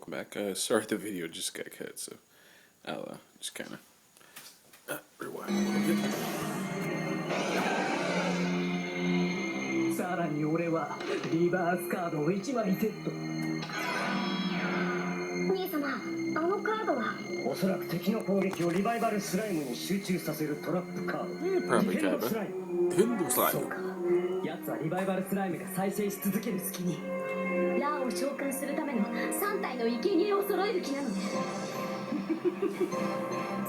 welcome back. Sorry the video just got cut, so I'll just kind of rewind a little bit. さらに俺はリバースカードを1枚セット。兄様、あのカードはおそらく敵の攻撃をリバイバルスライムに集中させるトラップカード。Probably got it. Pinball そう slime. か。奴はリバイバルスライムが再生し続ける隙にラを召喚するための3体の生贄を揃える気なのね。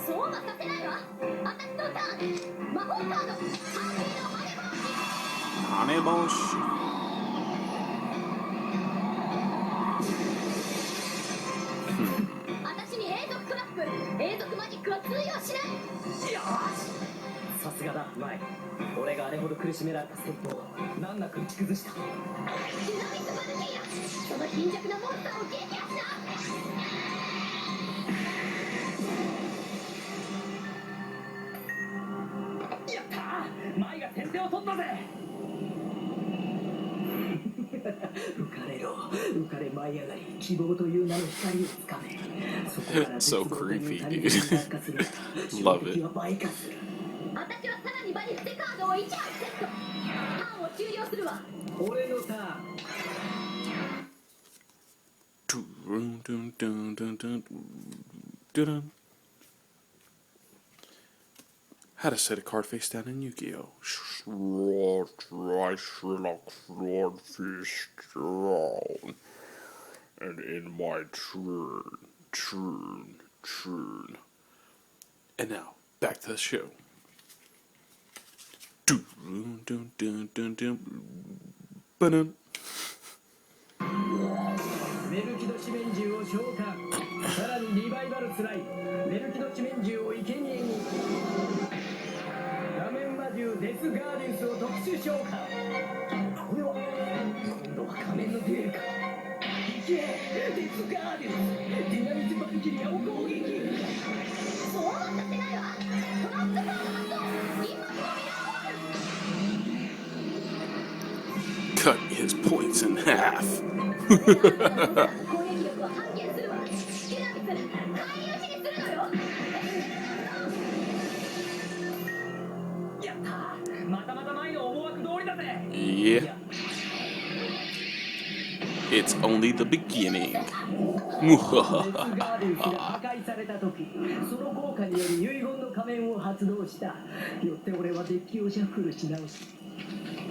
そうはさせないわ。私のターン、魔法カード、ハッピーの羽帽子。私に永続トラップ、永続マジックは通用しない。よし、さすがだ、マイ。俺があれほど苦しめられたステップを難なく打ち崩した。ディナミックバルキリア、その貧弱なモンスターを撃破しな。やったー、マイが先手を取ったぜ。浮かれろ、浮かれ舞い上がり、希望という名の光をつかめ。そこから So creepy, dude. Love it. 私はさらに場に伏せカードを1枚セット。ターンを終了するわ。俺のターン。How to set a card face down in Yu-Gi-Oh! And in my turn. And now, back to the show. メルキド四面獣を召喚。さらにリバイバルスライム。メルキド四面獣を生贄に。画面魔獣デスガーディウスを特殊召喚。これは今度は仮面のデュエルか。いけ、デスガーディウス、ディナミックバルキリアを攻撃。そうはさせないわ。トラップカード発動。インパクトミラーボール。 Cut his points in half. 攻撃力は半減するわ。ディナミック、回遊時にするのよ。やったー、またまた前の思惑通りだぜ。Yeah. It's only the beginning. デスガーディウスが破壊された時、その効果により遺言の仮面を発動した。よって俺はデッキをシャッフルし直し、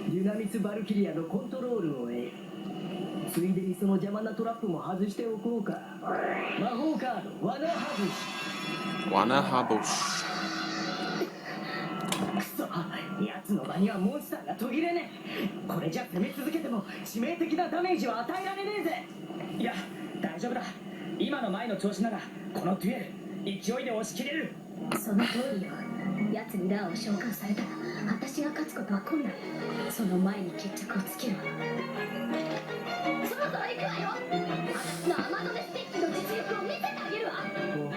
デュナミス・バルキリアのコントロールを得、ついでにその邪魔なトラップも外しておこうか。魔法カード、罠外し。 Wanahabosh. くそ、奴の場にはモンスターが途切れねえ。これじゃ攻め続けても致命的なダメージは与えられねえぜ。いや、大丈夫だ。今の前の調子ならこのデュエル勢いで押し切れる。その通りよ。奴にラを召喚されたら私が勝つことは困難。その前に決着をつけるわ。そろそろ行くわよ。私のアマゾネステッキの実力を見せてあげるわ。おお、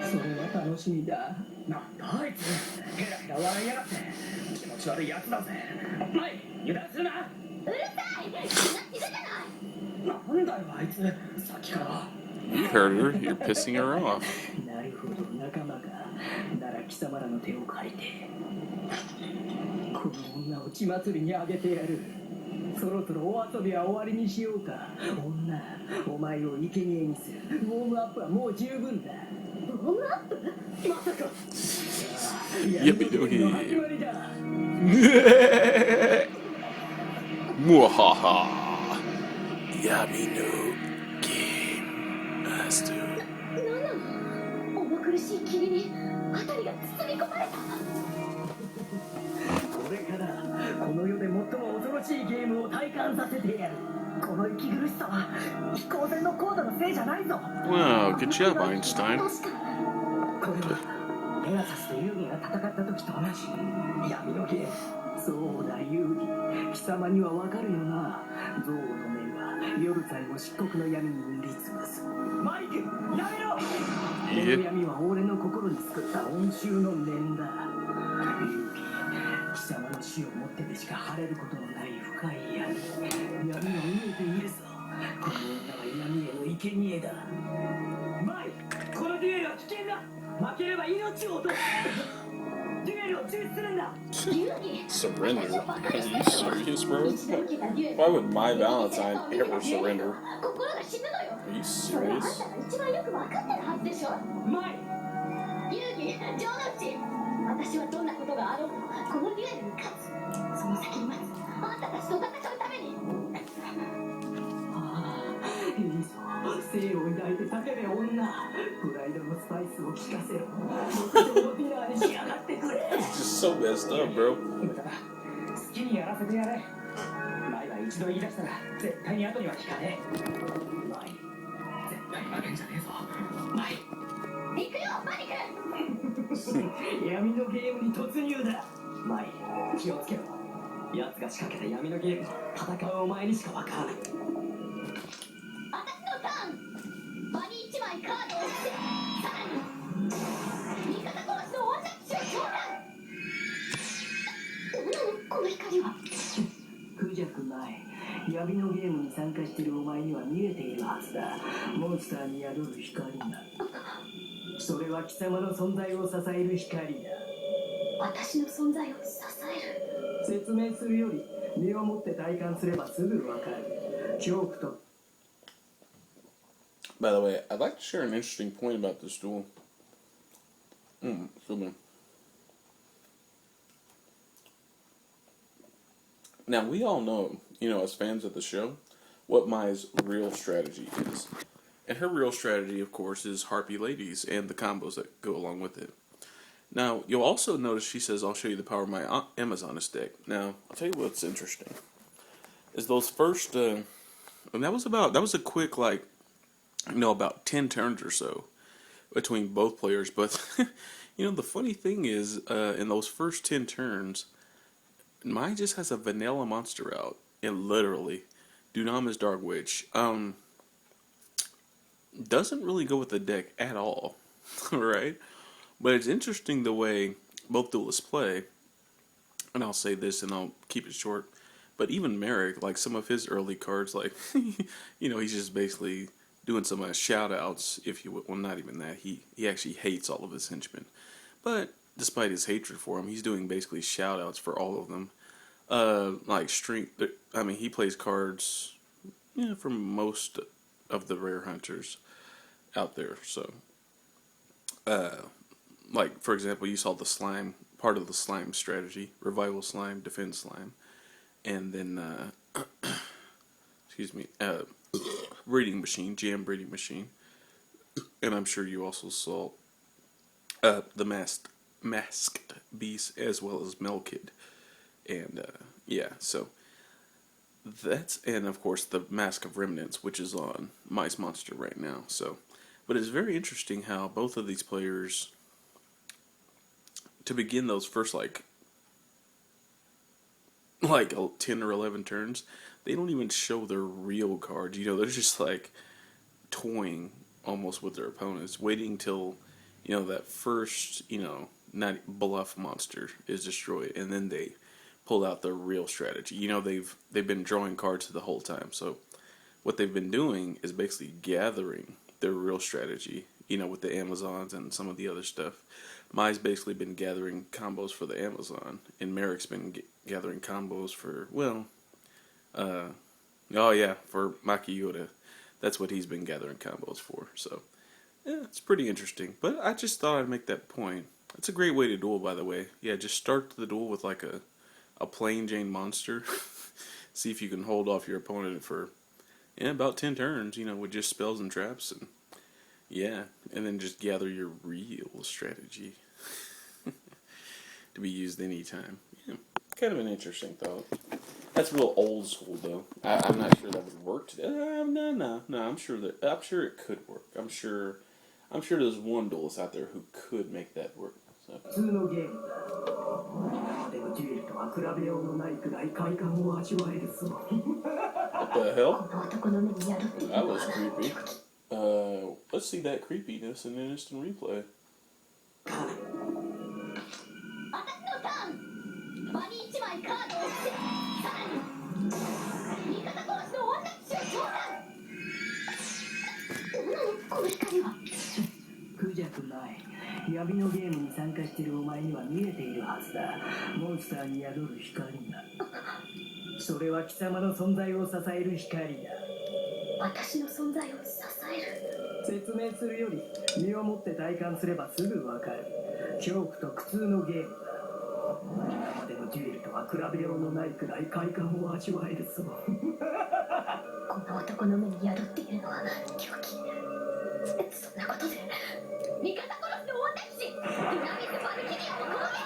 それは楽しみだ。なんだあいつ、ヘラヘラ笑いやがって気持ち悪いやつだぜ。はい、油断するな。うるさい、気が散るじゃない。なんだよあいつ、さっきから。 You heard her. You're pissing her off. なるほど、仲間か。なら貴様らの手を借りてこの女を血祭りにあげてやる。そろそろお遊びは終わりにしようか。女、お前を生贄にする。ウォームアップはもう十分だ。ウォームアップ。まさか。Yami Malik. の始まりだ。Mwahaha. Yami no game master. なんなの。重苦しい霧に辺りが包み込まれた。これからこの世で最も恐ろしいゲームを体感させてやる。この息苦しさは飛行船の高度のせいじゃないぞ。 Wow, good job, Einstein. これはペガサスとユーギが戦った時と同じ闇のゲーム。そうだユーギ、貴様にはわかるよな。憎悪の念は夜さえも漆黒の闇に塗りつぶす。マリク、やめろ。この闇は俺の心に作った恩衆の念だ。ユーギ、貴様の死をもってでしか晴れることのない深い闇が見えているぞ。この女は闇への生贄だ。マイ、このデュエルは危険だ。負ければ命を落とす。デュエルを中止するんだ。 Surrender? Are you serious, bro? Why would my Valentine ever surrender? Are you serious? マイ、遊戯、城之内、私はどんなことがあろうとこのデュエルに勝つ。その先に待つあんたたちと戦うために。いいぞ、生を抱いて叫べ女。プライドのスパイスを効かせろ。極上のディナーに仕上がってくれ。 Just so messed up, bro. 好きにやらせてやれ。マイは一度言い出したら絶対に後には引かねえ。マイ、絶対負けんじゃねえぞ。マイ、行くよマリク。闇のゲームに突入だ。マイ、気をつけろ。奴が仕掛けた闇のゲームは戦うお前にしかわからない。私のターン。場に1枚カードを捨て、さらに味方同士のワンタッチを召喚。何なのこの光は。クジャクマイ、闇のゲームに参加しているお前には見えているはずだ。モンスターに宿る光だ。それは貴様の存在を支える光だ。私の存在を支える。説明するより身をもって体感すればすぐわかる。恐怖と。 By the way, I'd like to share an interesting point about this duel. Excuse me. Now, we all know, as fans of the show, what Mai's real strategy is. And her real strategy, of course, is Harpy Ladies and the combos that go along with it. Now, you'll also notice she says, I'll show you the power of my Amazoness deck. Now, I'll tell you what's interesting. Is those first, and that was a quick, about 10 turns or so between both players. But, the funny thing is, in those first 10 turns, Mai just has a vanilla monster out. And literally, Dunama's Dark Witch doesn't really go with the deck at all. Right? But it's interesting the way both duelists play. And I'll say this and I'll keep it short. But even Marik, like some of his early cards, he's just basically doing some shout outs, if you will. Well, not even that. He actually hates all of his henchmen. But despite his hatred for him, he's doing basically shout outs for all of them. He plays cards from most of the rare hunters out there. So, for example, you saw the slime, part of the slime strategy, revival slime, defense slime, and then, breeding machine, jam breeding machine, and I'm sure you also saw the masked beast as well as Melkid, and so that's, and of course the Mask of Remnants, which is on Mice Monster right now. So, but it's very interesting how both of these players, to begin those first like 10 or 11 turns, they don't even show their real cards. They're just toying almost with their opponents, waiting till that first not bluff monster is destroyed, and then they pull out their real strategy. They've been drawing cards the whole time. So what they've been doing is basically gathering their real strategy. With the Amazons and some of the other stuff. Mai's basically been gathering combos for the Amazon, and Marik's been gathering combos for, for Maki Yoda. That's what he's been gathering combos for. So, yeah, it's pretty interesting. But I just thought I'd make that point. It's a great way to duel, by the way. Yeah, just start the duel with a plain Jane monster. See if you can hold off your opponent for about 10 turns, with just spells and traps, and and then just gather your real strategy to be used anytime. Yeah, kind of an interesting thought. That's real old school, though. I'm not sure that would work today. No. I'm sure it could work. I'm sure there's one duelist out there who could make that work. So. 普通のゲームだ。でもデュエルとは比べようのないくらい快感を味わえるぞ。 What the hell? That was creepy. Let's see that creepiness in an instant replay. 闇のゲームに参加しているお前には見えているはずだ。モンスターに宿る光が。それは貴様の存在を支える光だ。私の存在を支える。説明するより身をもって体感すればすぐわかる。恐怖と苦痛のゲームだ。今までのデュエルとは比べようのないくらい快感を味わえるそう。この男の目に宿っているのは狂気。そんなことで味方殺して終わったし、ディナミス・バルキリアを攻撃。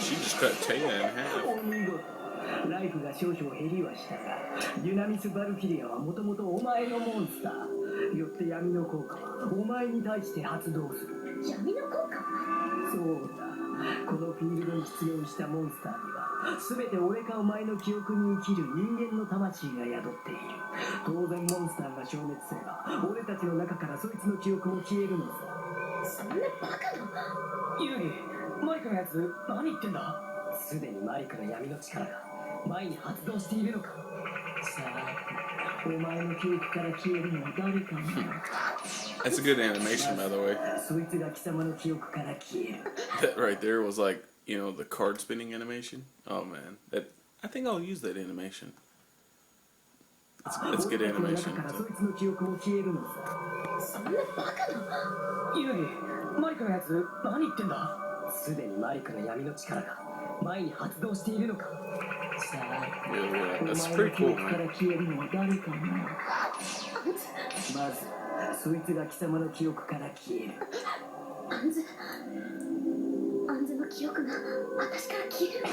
She just cut Taya in half. お見事。ライフが少々減りはしたが、デュナミス・バルキリアはもともとお前のモンスター。よって闇の効果はお前に対して発動する。闇の効果。そうだ。このフィールドに出現したモンスターには全て俺かお前の記憶に生きる人間の魂が宿っている。当然モンスターが消滅すれば俺たちの中からそいつの記憶も消えるのさ。そんなバカな。ユーギ、マリクのやつ何言ってんだ。すでにマリクの闇の力が前に発動しているのか。さあ、お前の記憶から消えるのは誰かな。That's a good animation, by the way. そいつが貴様の記憶から消える。 That right there was like, you know, the card spinning animation. Oh man, that I think I'll use that animation. That's good 俺たちの animation. 中からそいつの記憶も消えるのさ。そんなバカな。ユーギ、マリクのやつ何言ってんだ。すでにマリクの闇の力が前に発動しているのか。さあ、 Yeah, お that's 前の pretty 記 cool, 憶から man. 消えるのは誰かな。まずそいつが貴様の記憶から消える。アンズの記憶が私から消える。